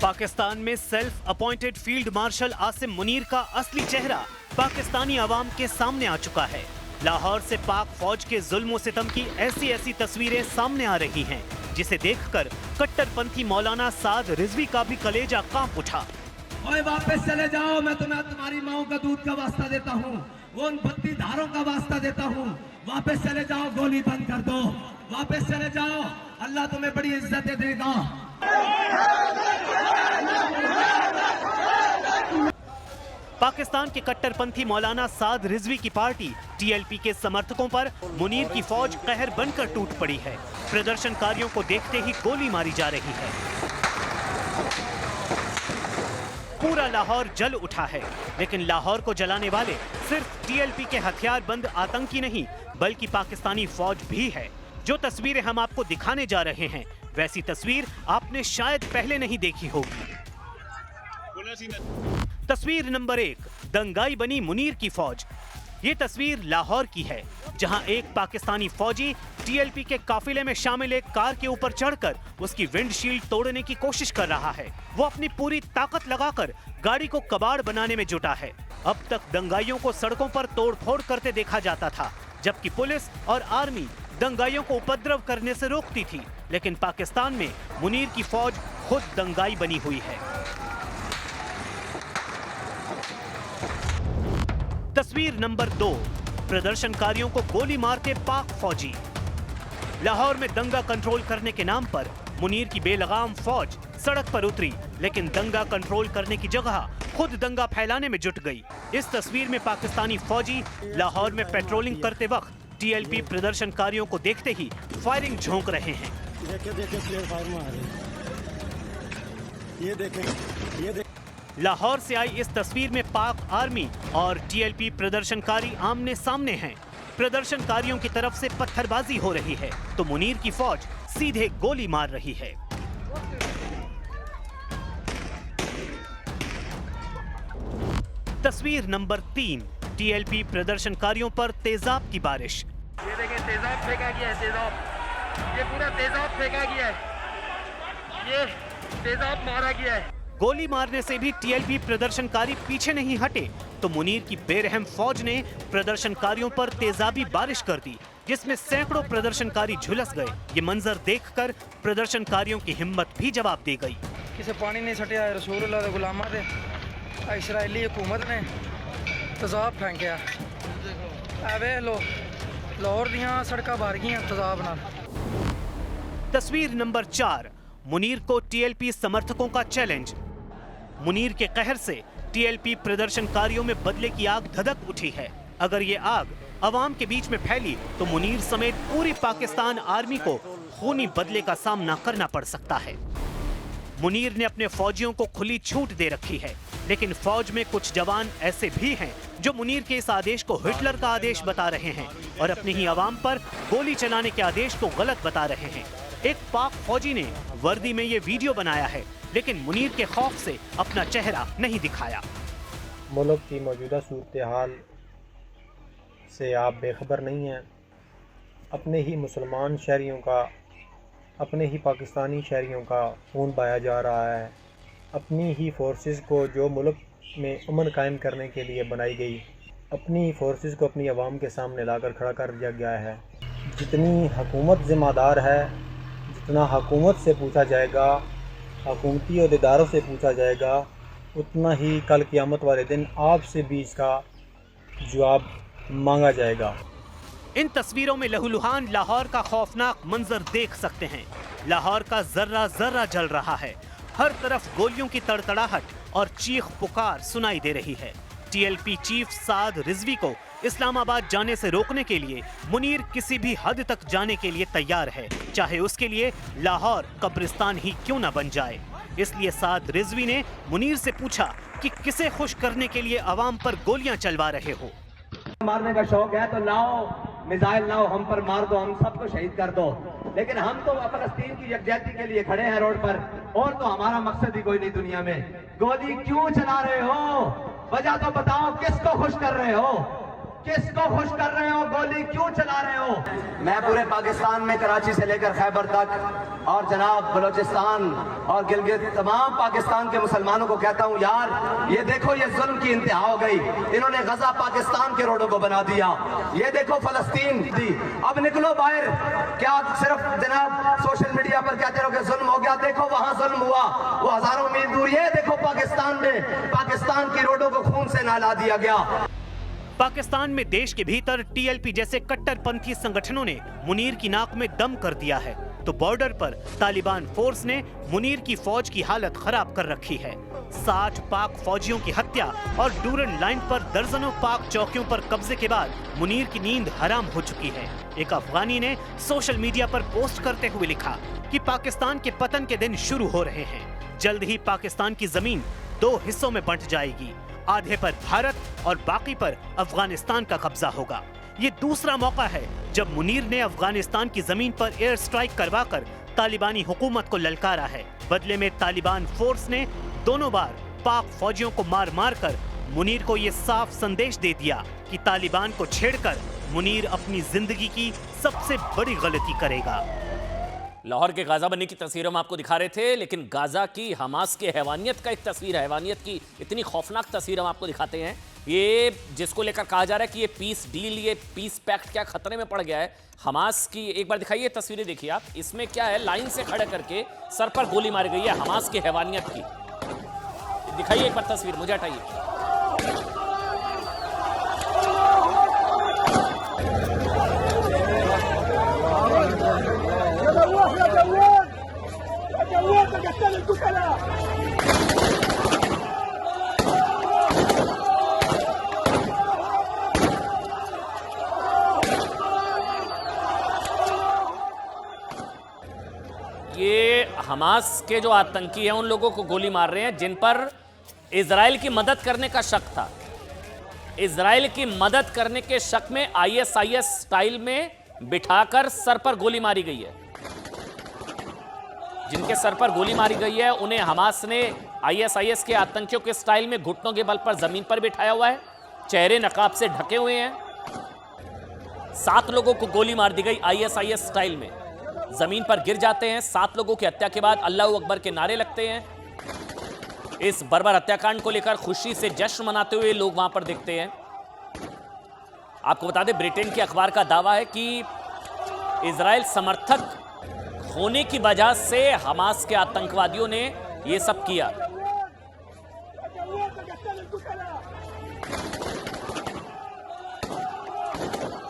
पाकिस्तान में self appointed field marshal Asim Munir का असली चेहरा पाकिस्तानी आवाम के सामने आ चुका है। लाहौर से पाक फौज के जुल्म और सितम की ऐसी तस्वीरें सामने आ रही हैं, जिसे देखकर कट्टरपंथी मौलाना साद रिजवी का भी कलेजा कांप उठा। ओए वापस चले जाओ, मैं तुम्हें तुम्हारी माओ का दूध का वास्ता देता हूँ, वो उन भक्ति धारों का वास्ता देता हूँ। वापस चले जाओ, गोली बंद कर दो, वापस चले जाओ, अल्लाह तुम्हें बड़ी इज्जतें देगा। पाकिस्तान के कट्टरपंथी मौलाना साद रिजवी की पार्टी टीएलपी के समर्थकों पर मुनीर की फौज कहर बनकर टूट पड़ी है। प्रदर्शनकारियों को देखते ही गोली मारी जा रही है। पूरा लाहौर जल उठा है, लेकिन लाहौर को जलाने वाले सिर्फ टीएलपी के हथियारबंद आतंकी नहीं, बल्कि पाकिस्तानी फौज भी है। जो तस्वीरें हम आपको दिखाने जा रहे हैं, वैसी तस्वीर आपने शायद पहले नहीं देखी होगी। तस्वीर नंबर 1, दंगाई बनी मुनीर की फौज। ये तस्वीर लाहौर की है, जहां एक पाकिस्तानी फौजी टीएलपी के काफिले में शामिल एक कार के ऊपर चढ़कर उसकी विंडशील्ड तोड़ने की कोशिश कर रहा है। वो अपनी पूरी ताकत लगाकर गाड़ी को कबाड़ बनाने में जुटा है। अब तक दंगाइयों को सड़कों पर तोड़फोड़ करते देखा जाता था, जबकि पुलिस और आर्मी दंगाइयों को उपद्रव करने से रोकती थी। लेकिन पाकिस्तान में मुनीर की फौज खुद दंगाई बनी हुई है। तस्वीर नंबर 2, प्रदर्शनकारियों को गोली मारते पाक फौजी। लाहौर में दंगा कंट्रोल करने के नाम पर मुनीर की बेलगाम फौज सड़क पर उतरी, लेकिन दंगा कंट्रोल करने की जगह खुद दंगा फैलाने में जुट गई। इस तस्वीर में पाकिस्तानी फौजी लाहौर में पेट्रोलिंग करते वक्त टीएलपी प्रदर्शनकारियों को देखते ही फायरिंग झोंक रहे हैं। लाहौर से आई इस तस्वीर में पाक आर्मी और टीएलपी प्रदर्शनकारी आमने सामने हैं। प्रदर्शनकारियों की तरफ से पत्थरबाजी हो रही है तो मुनीर की फौज सीधे गोली मार रही है। तस्वीर नंबर 3, टीएलपी प्रदर्शनकारियों पर तेजाब की बारिश। ये देखें, तेजाब फेंका गया है, तेजाब, ये पूरा तेजाब फेंका गया है, ये तेजाब मारा गया है। गोली मारने से भी टीएलपी प्रदर्शनकारी पीछे नहीं हटे तो मुनीर की बेरहम फौज ने प्रदर्शनकारियों पर तेजाबी बारिश कर दी, जिसमें सैकड़ों प्रदर्शनकारी झुलस गए। ये मंजर देखकर प्रदर्शनकारियों की हिम्मत भी जवाब दे गई। किसे पानी नहीं सटिया रसूलुल्लाह दे गुलामा दे इस्राएली हुकूमत ने तेजाब फेंकिया। अवे लो लाहौर दियां सड़कां भर गईयां तेजाब नाल। तस्वीर नंबर 4, मुनीर को टीएलपी समर्थकों का चैलेंज। मुनीर के कहर से टीएलपी प्रदर्शनकारियों में बदले की आग धधक उठी है। अगर ये आग अवाम के बीच में फैली तो मुनीर समेत पूरी पाकिस्तान आर्मी को खूनी बदले का सामना करना पड़ सकता है। मुनीर ने अपने फौजियों को खुली छूट दे रखी है, लेकिन फौज में कुछ जवान ऐसे भी हैं जो मुनीर के इस आदेश को हिटलर का आदेश बता रहे हैं और अपनी ही आवाम पर गोली चलाने के आदेश को गलत बता रहे हैं। एक पाक फौजी ने वर्दी में ये वीडियो बनाया है, लेकिन मुनीर के खौफ से अपना चेहरा नहीं दिखाया। मुल्क की मौजूदा सूरत हाल से आप बेखबर नहीं हैं। अपने ही मुसलमान शहरियों का, अपने ही पाकिस्तानी शहरियों का खून बहाया जा रहा है। अपनी ही फोर्सेस को जो मुल्क में अमन कायम करने के लिए बनाई गई, अपनी ही फोर्सेस को अपनी आवाम के सामने लाकर खड़ा कर दिया गया है। जितनी हुकूमत ज़िम्मेदार है, जितना हुकूमत से पूछा जाएगा, हुकूमती अहदेदारों से पूछा जाएगा, उतना ही कल क़यामत वाले दिन आपसे भी इसका जवाब मांगा जाएगा। इन तस्वीरों में लहूलुहान लाहौर का खौफनाक मंजर देख सकते हैं। लाहौर का जर्रा जर्रा जल रहा है। हर तरफ गोलियों की तड़तड़ाहट और चीख पुकार सुनाई दे रही है। टीएलपी चीफ साद रिजवी को इस्लामाबाद जाने से रोकने के लिए मुनीर किसी भी हद तक जाने के लिए तैयार है, चाहे उसके लिए लाहौर कब्रिस्तान ही क्यों न बन जाए। इसलिए साद रिजवी ने मुनीर से पूछा कि किसे खुश करने के लिए अवाम पर गोलियां चलवा रहे हो। मारने का शौक है तो लाओ मिसाइल, लाओ हम पर मार दो, हम सबको शहीद कर दो, लेकिन हम तो फलस्तीन की यकजहती के लिए खड़े हैं रोड पर, और तो हमारा मकसद ही कोई नहीं दुनिया में। गोली क्यों चला रहे हो? वजह तो बताओ, किसको खुश कर रहे हो? किसको खुश कर रहे हो? गोली क्यों चला रहे हो? मैं पूरे पाकिस्तान में कराची से लेकर खैबर तक और जनाब बलोचिस्तान और गिलगित तमाम पाकिस्तान के मुसलमानों को कहता हूँ, यार ये देखो, ये जुल्म की इंतहा हो गई। इन्होंने गजा पाकिस्तान के रोडों को बना दिया। ये देखो फलस्तीन दी, अब निकलो बाहर। क्या सिर्फ जनाब सोशल मीडिया पर कहते रहो कि जुल्म हो गया? देखो वहाँ जुल्म हुआ, वो हजारों मील दूर। ये देखो पाकिस्तान में, पाकिस्तान की रोडों को खून से नहला दिया गया। पाकिस्तान में देश के भीतर टीएलपी जैसे कट्टरपंथी संगठनों ने मुनीर की नाक में दम कर दिया है, तो बॉर्डर पर तालिबान फोर्स ने मुनीर की फौज की हालत खराब कर रखी है। 60 पाक फौजियों की हत्या और डूरन लाइन पर दर्जनों पाक चौकियों पर कब्जे के बाद मुनीर की नींद हराम हो चुकी है। एक अफगानी ने सोशल मीडिया पर पोस्ट करते हुए लिखा कि पाकिस्तान के पतन के दिन शुरू हो रहे हैं। जल्द ही पाकिस्तान की जमीन 2 हिस्सों में बंट जाएगी। आधे पर भारत और बाकी पर अफगानिस्तान का कब्जा होगा। ये दूसरा मौका है जब मुनीर ने अफगानिस्तान की जमीन पर एयर स्ट्राइक करवाकर तालिबानी हुकूमत को ललकारा है। बदले में तालिबान फोर्स ने दोनों बार पाक फौजियों को मार मार कर मुनीर को ये साफ संदेश दे दिया कि तालिबान को छेड़कर मुनीर अपनी जिंदगी की सबसे बड़ी गलती करेगा। लाहौर के गाजा बनने की तस्वीरों में आपको दिखा रहे थे, लेकिन गाजा की हमास के हैवानियत का एक तस्वीर है। हैवानियत की इतनी खौफनाक तस्वीर हम आपको दिखाते हैं, ये जिसको लेकर कहा जा रहा है कि ये पीस डील, ये पीस पैक्ट क्या खतरे में पड़ गया है। हमास की एक बार दिखाइए तस्वीरें, देखिए आप। इसमें क्या है, लाइन से खड़े करके सर पर गोली मारी गई है हमास की हैवानियत की। दिखाइए एक बार तस्वीर, मुझे हटाइए। ये हमास के जो आतंकी हैं उन लोगों को गोली मार रहे हैं जिन पर इजराइल की मदद करने का शक था। इजराइल की मदद करने के शक में आईएसआईएस स्टाइल में बिठाकर सर पर गोली मारी गई है। जिनके सर पर गोली मारी गई है उन्हें हमास ने आईएसआईएस के आतंकियों के स्टाइल में घुटनों के बल पर जमीन पर बिठाया हुआ है, चेहरे नकाब से ढके हुए हैं। 7 लोगों को गोली मार दी गई आईएसआईएस स्टाइल में, जमीन पर गिर जाते हैं। 7 लोगों की हत्या के बाद अल्लाह अकबर के नारे लगते हैं। इस बर्बर हत्याकांड को लेकर खुशी से जश्न मनाते हुए लोग वहां पर दिखते हैं। आपको बता दें, ब्रिटेन के अखबार का दावा है कि इजराइल समर्थक होने की वजह से हमास के आतंकवादियों ने यह सब किया।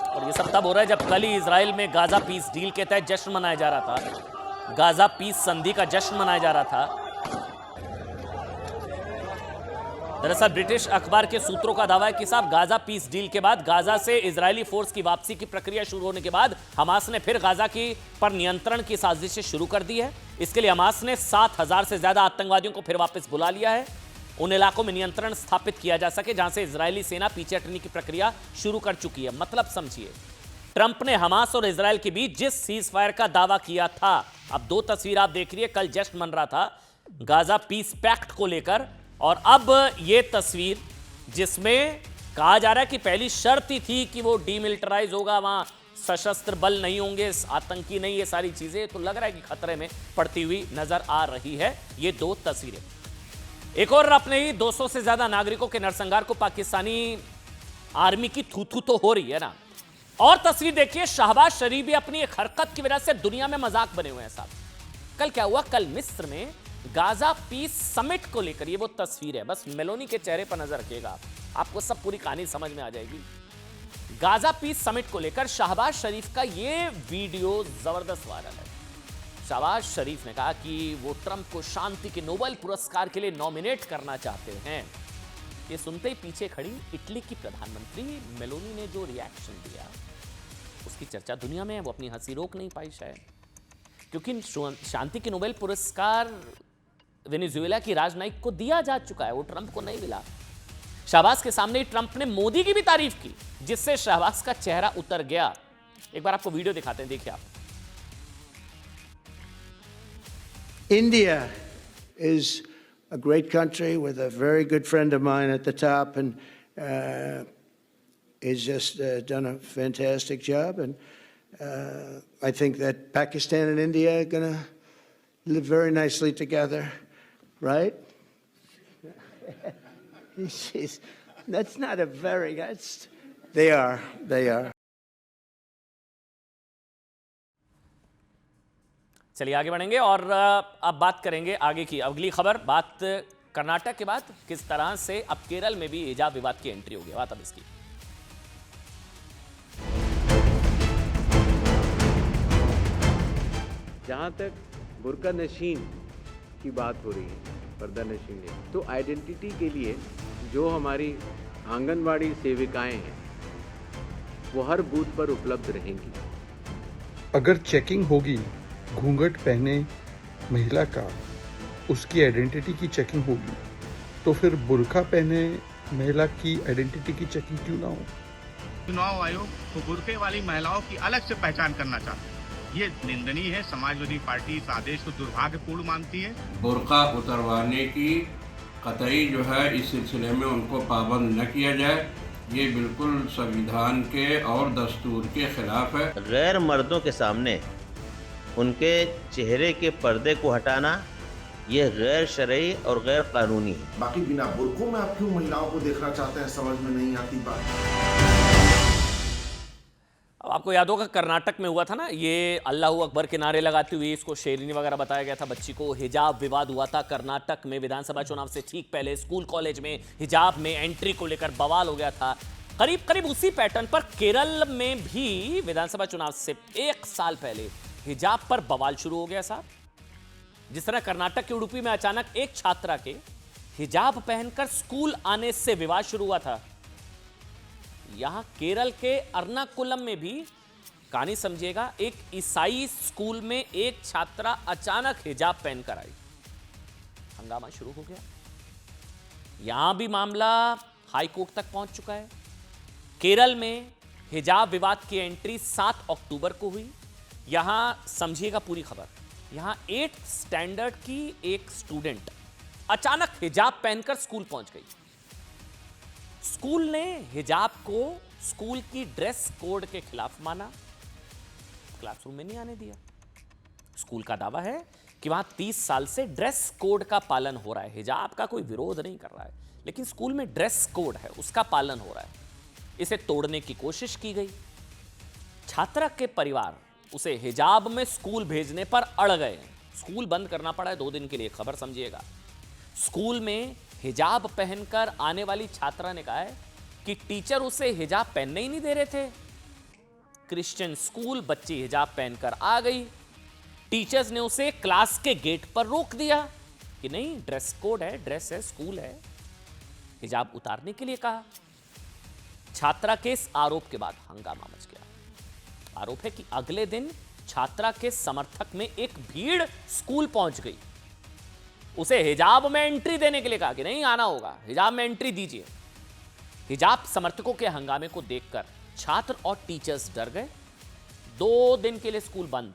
और यह सब तब हो रहा है जब कल ही इजराइल में गाजा पीस डील के तहत जश्न मनाया जा रहा था। गाजा पीस संधि का जश्न मनाया जा रहा था। दरअसल ब्रिटिश अखबार के सूत्रों का दावा है कि साहब गाजा पीस डील के बाद गाजा से इजरायली फोर्स की वापसी की प्रक्रिया शुरू होने के बाद हमास ने फिर गाजा की पर नियंत्रण की साजिशें शुरू कर दी है। इसके लिए हमास ने 7,000 से ज्यादा आतंकवादियों को फिर वापस बुला लिया है। उन इलाकों में नियंत्रण स्थापित किया जा सके जहां से इजरायली सेना पीछे हटने की प्रक्रिया शुरू कर चुकी है। मतलब समझिए, ट्रंप ने हमास और इजरायल के बीच जिस सीज फायर का दावा किया था, अब 2 तस्वीर आप देख रही है। कल जश्न मन रहा था गाजा पीस पैक्ट को लेकर, और अब ये तस्वीर जिसमें कहा जा रहा है कि पहली शर्त ही थी कि वो डीमिलिटराइज होगा, वहां सशस्त्र बल नहीं होंगे, आतंकी नहीं, ये सारी चीजें तो लग रहा है कि खतरे में पड़ती हुई नजर आ रही है। ये 2 तस्वीरें। एक और अपने ही 200 से ज्यादा नागरिकों के नरसंहार को पाकिस्तानी आर्मी की थू-थू तो हो रही है ना। और तस्वीर देखिए, शहबाज शरीफ भी अपनी एक हरकत की वजह से दुनिया में मजाक बने हुए हैं साहब। कल क्या हुआ? कल मिस्र में गाजा पीस समिट को लेकर, ये वो तस्वीर है, बस मेलोनी के चेहरे पर नजर रखिएगा, आपको सब पूरी कहानी समझ में आ जाएगी। गाजा पीस समिट को लेकर शहबाज शरीफ का ये वीडियो जबरदस्त वायरल है। शहबाज शरीफ ने कहा कि वो ट्रंप को शांति के नोबेल पुरस्कार के लिए नॉमिनेट करना चाहते हैं। ये सुनते ही पीछे खड़ी इटली की प्रधानमंत्री मेलोनी ने जो रिएक्शन दिया, उसकी चर्चा दुनिया में है, वो अपनी हंसी रोक नहीं पाई शायद, क्योंकि शांति के नोबेल पुरस्कार वेनेजुएला की राजनयिक को दिया जा चुका है, वो ट्रंप को नहीं मिला। शहबाज के सामने ट्रंप ने मोदी की भी तारीफ की, जिससे शहबाज का चेहरा उतर गया। एक बार आपको वीडियो दिखाते हैं, देखिए आप। India is a great country with a very good friend of mine at the top, and he's just done a fantastic job. And I think that Pakistan and India are going to live very nicely together, right? That's not a very, they are. चलिए आगे बढ़ेंगे और अब बात करेंगे आगे की अगली खबर। बात कर्नाटक के बाद किस तरह से अब केरल में भी हिजाब विवाद की एंट्री होगी, बात अब इसकी। जहाँ तक बुर्का नशीन की बात हो रही है, पर्दा नशीन है, तो आइडेंटिटी के लिए जो हमारी आंगनवाड़ी सेविकाएं हैं वो हर बूथ पर उपलब्ध रहेंगी। अगर चेकिंग होगी घूंघट पहने महिला का, उसकी आइडेंटिटी की चेकिंग होगी, तो फिर बुर्का पहने महिला की आइडेंटिटी की चेकिंग क्यों ना हो? चुनाव आयोग तो बुर्के वाली महिलाओं की अलग से पहचान करना चाहता है, ये निंदनीय है। समाजवादी पार्टी इस आदेश को दुर्भाग्यपूर्ण मानती है। बुर्का उतरवाने की कतई जो है इस सिलसिले में उनको पाबंद न किया जाए, ये बिल्कुल संविधान के और दस्तूर के खिलाफ है। गैर मर्दों के सामने उनके चेहरे के पर्दे को हटाना यह गैर शरई और गैर कानूनी है। बाकी बिना बुर्कों में आप क्यों महिलाओं को देखना चाहते हैं, समझ में नहीं आती बात। अब आपको याद होगा कर्नाटक में हुआ था ना, ये अल्लाह अकबर के नारे लगाते हुए इसको शेरनी वगैरह बताया गया था बच्ची को। हिजाब विवाद हुआ था कर्नाटक में विधानसभा चुनाव से ठीक पहले, स्कूल कॉलेज में हिजाब में एंट्री को लेकर बवाल हो गया था। करीब करीब उसी पैटर्न पर केरल में भी विधानसभा चुनाव से 1 साल पहले हिजाब पर बवाल शुरू हो गया साहब। जिस तरह कर्नाटक के उडुपी में अचानक एक छात्रा के हिजाब पहनकर स्कूल आने से विवाद शुरू हुआ था, यहां केरल के अर्नाकुलम में भी कहानी समझिएगा, एक ईसाई स्कूल में एक छात्रा अचानक हिजाब पहनकर आई, हंगामा शुरू हो गया। यहां भी मामला हाई कोर्ट तक पहुंच चुका है। केरल में हिजाब विवाद की एंट्री 7 अक्टूबर को हुई। यहां समझिएगा पूरी खबर, यहां 8th स्टैंडर्ड की एक स्टूडेंट अचानक हिजाब पहनकर स्कूल पहुंच गई। स्कूल ने हिजाब को स्कूल की ड्रेस कोड के खिलाफ माना, क्लासरूम में नहीं आने दिया। स्कूल का दावा है कि वहां 30 साल से ड्रेस कोड का पालन हो रहा है, हिजाब का कोई विरोध नहीं कर रहा है, लेकिन स्कूल में ड्रेस कोड है उसका पालन हो रहा है, इसे तोड़ने की कोशिश की गई। छात्रा के परिवार उसे हिजाब में स्कूल भेजने पर अड़ गए, स्कूल बंद करना पड़ा है 2 दिन के लिए। खबर समझिएगा, स्कूल में हिजाब पहनकर आने वाली छात्रा ने कहा है कि टीचर उसे हिजाब पहनने ही नहीं दे रहे थे। क्रिश्चियन स्कूल, बच्ची हिजाब पहनकर आ गई, टीचर्स ने उसे क्लास के गेट पर रोक दिया कि नहीं ड्रेस कोड है, ड्रेस है, स्कूल है, हिजाब उतारने के लिए कहा। छात्रा के इस आरोप के बाद हंगामा मच गया। आरोप है कि अगले दिन छात्रा के समर्थक में एक भीड़ स्कूल पहुंच गई, उसे हिजाब में एंट्री देने के लिए कहा कि नहीं आना होगा, हिजाब में एंट्री दीजिए। हिजाब समर्थकों के हंगामे को देखकर छात्र और टीचर्स डर गए। 2 दिन के लिए स्कूल बंद,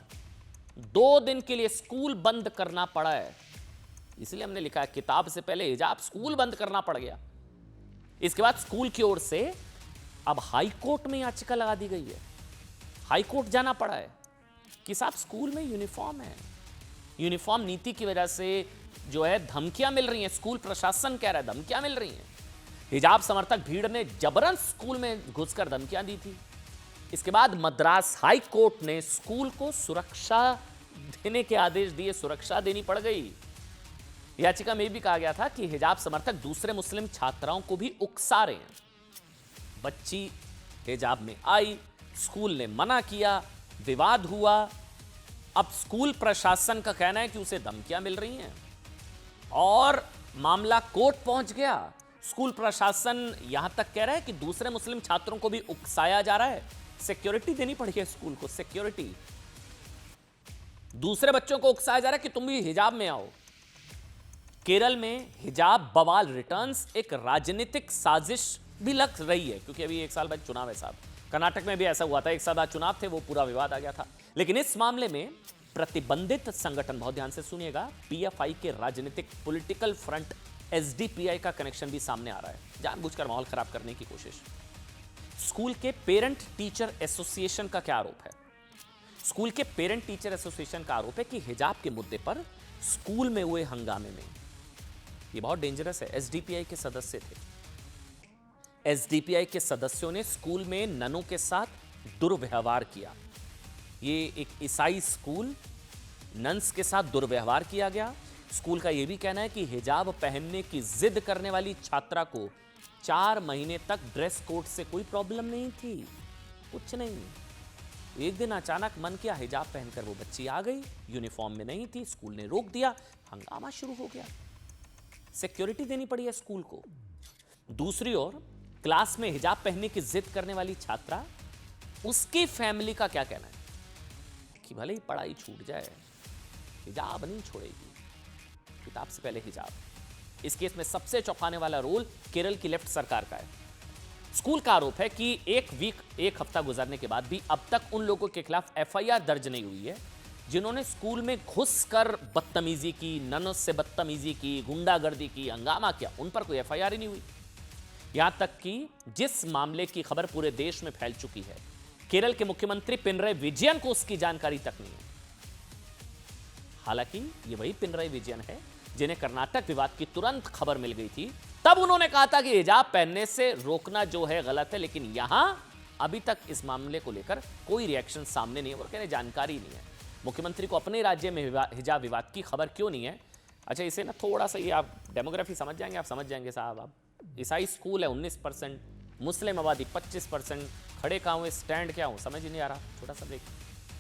2 दिन के लिए स्कूल बंद करना पड़ा है। इसलिए हमने लिखा है किताब से पहले हिजाब, स्कूल बंद करना पड़ गया। इसके बाद स्कूल की ओर से अब हाई कोर्ट में याचिका लगा दी गई है, हाई कोर्ट जाना पड़ा है कि साहब स्कूल में यूनिफॉर्म है, यूनिफॉर्म नीति की वजह से जो है धमकियां मिल रही हैं, स्कूल प्रशासन कह रहा है धमकियां मिल रही हैं। हिजाब समर्थक भीड़ ने जबरन स्कूल में घुसकर धमकियां दी थी। इसके बाद मद्रास हाई कोर्ट ने स्कूल को सुरक्षा देने के आदेश दिए, सुरक्षा देनी पड़ गई। याचिका में भी कहा गया था कि हिजाब समर्थक दूसरे मुस्लिम छात्राओं को भी उकसा रहे हैं। बच्ची हिजाब में आई, स्कूल ने मना किया, विवाद हुआ। अब स्कूल प्रशासन का कहना है कि उसे धमकियां मिल रही हैं और मामला कोर्ट पहुंच गया। स्कूल प्रशासन यहां तक कह रहा है कि दूसरे मुस्लिम छात्रों को भी उकसाया जा रहा है, सिक्योरिटी देनी पड़ी है स्कूल को, सिक्योरिटी। दूसरे बच्चों को उकसाया जा रहा है कि तुम भी हिजाब में आओ। केरल में हिजाब बवाल रिटर्न्स एक राजनीतिक साजिश भी लग रही है, क्योंकि अभी 1 साल बाद चुनाव है साहब। कर्नाटक में भी ऐसा हुआ था, 1 साल बाद चुनाव थे, वो पूरा विवाद आ गया था। लेकिन इस मामले में प्रतिबंधित संगठन, बहुत ध्यान से सुनिएगा, पीएफआई के राजनीतिक पॉलिटिकल फ्रंट एसडीपीआई का कनेक्शन भी सामने आ रहा है, जानबूझकर माहौल खराब करने की कोशिश। स्कूल के पेरेंट टीचर एसोसिएशन का क्या आरोप है? स्कूल के पेरेंट टीचर एसोसिएशन का आरोप है कि हिजाब के मुद्दे पर स्कूल में हुए हंगामे में, ये बहुत डेंजरस है, एसडीपीआई के सदस्य थे। एसडीपीआई के सदस्यों ने स्कूल में ननों के साथ दुर्व्यवहार किया। ये एक ईसाई स्कूल, नन्स के साथ दुर्व्यवहार किया गया। स्कूल का यह भी कहना है कि हिजाब पहनने की जिद करने वाली छात्रा को 4 महीने तक ड्रेस कोड से कोई प्रॉब्लम नहीं थी, कुछ नहीं। एक दिन अचानक मन किया, हिजाब पहनकर वो बच्ची आ गई, यूनिफॉर्म में नहीं थी, स्कूल ने रोक दिया, हंगामा शुरू हो गया, सिक्योरिटी देनी पड़ी है स्कूल को। दूसरी ओर क्लास में हिजाब पहनने की जिद करने वाली छात्रा, उसकी फैमिली का क्या कहना है कि भले ही पढ़ाई छूट जाए, हिजाब नहीं छोड़ेगी, किताब से पहले हिजाब। इस केस में सबसे चौंकाने वाला रोल केरल की लेफ्ट सरकार का है। स्कूल का आरोप है कि एक हफ्ता गुजरने के बाद भी अब तक उन लोगों के खिलाफ एफआईआर दर्ज नहीं हुई है जिन्होंने स्कूल में घुसकर बदतमीजी की, ननों से बदतमीजी की, गुंडागर्दी की, हंगामा किया, उन पर कोई एफआईआर ही नहीं हुई। यहां तक कि जिस मामले की खबर पूरे देश में फैल चुकी है, केरल के मुख्यमंत्री पिनरई विजयन को उसकी जानकारी तक नहीं है। हालांकि ये वही पिनरई विजयन है जिन्हें कर्नाटक विवाद की तुरंत खबर मिल गई थी, तब उन्होंने कहा था कि हिजाब पहनने से रोकना जो है गलत है, लेकिन यहां अभी तक इस मामले को लेकर कोई रिएक्शन सामने नहीं है और कहने जानकारी नहीं है। मुख्यमंत्री को अपने राज्य में हिजाब विवाद की खबर क्यों नहीं है? अच्छा, इसे ना थोड़ा सा ये आप डेमोग्राफी समझ जाएंगे, आप समझ जाएंगे साहब। आप ईसाई स्कूल है 19%, मुस्लिम आबादी 25%, खड़े कहाँ हुए, स्टैंड क्या हो, समझ ही नहीं आ रहा। छोटा सा ब्रेक।